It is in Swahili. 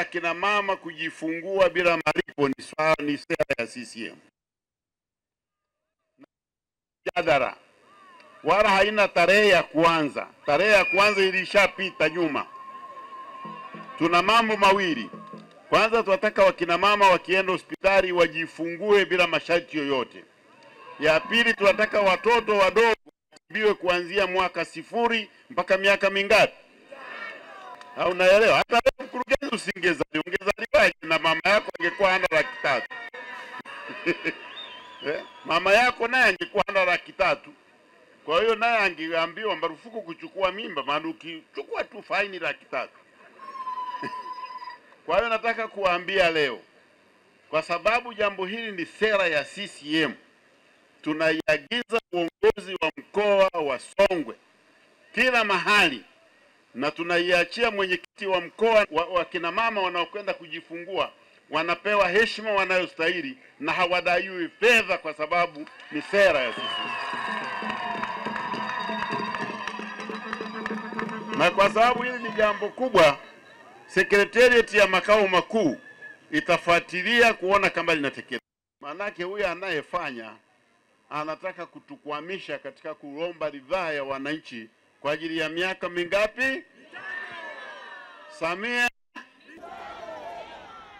la kina mama kujifungua bila malipo ni sera ya CCM. Jadara wala haina tarehe ya kuanza. Tarehe ya kuanza ilishapita nyuma. Tuna mambo mawili. Kwanza, tunataka wakina mama wakienda hospitali wajifungue bila masharti yoyote. Ya pili, tunataka watoto wadogo watibiwe kuanzia mwaka 0 mpaka miaka mingapi? Au unaelewa? Hata leo mkurugenzi ungezaliwaje na mama yako angekuwa ana 300,000. Mama yako naye angekuwa ana 300,000. Kwa hiyo naye angeambiwa marufuku kuchukua mimba, maana ukichukua tu faini 300,000. Kwa hiyo nataka kuambia leo, kwa sababu jambo hili ni sera ya CCM, tunaiagiza uongozi wa mkoa wa Songwe kila mahali, na tunaiachia mwenyekiti wa mkoa wa kina mama wanaokwenda kujifungua wanapewa heshima wanayostahili na hawadaiwi fedha, kwa sababu ni sera ya CCM. Na kwa sababu hili ni jambo kubwa, Sekretarieti ya makao makuu itafuatilia kuona kama linatekelezwa. Manake huyu anayefanya anataka kutukwamisha katika kuomba ridhaa ya wananchi kwa ajili ya miaka mingapi? Samia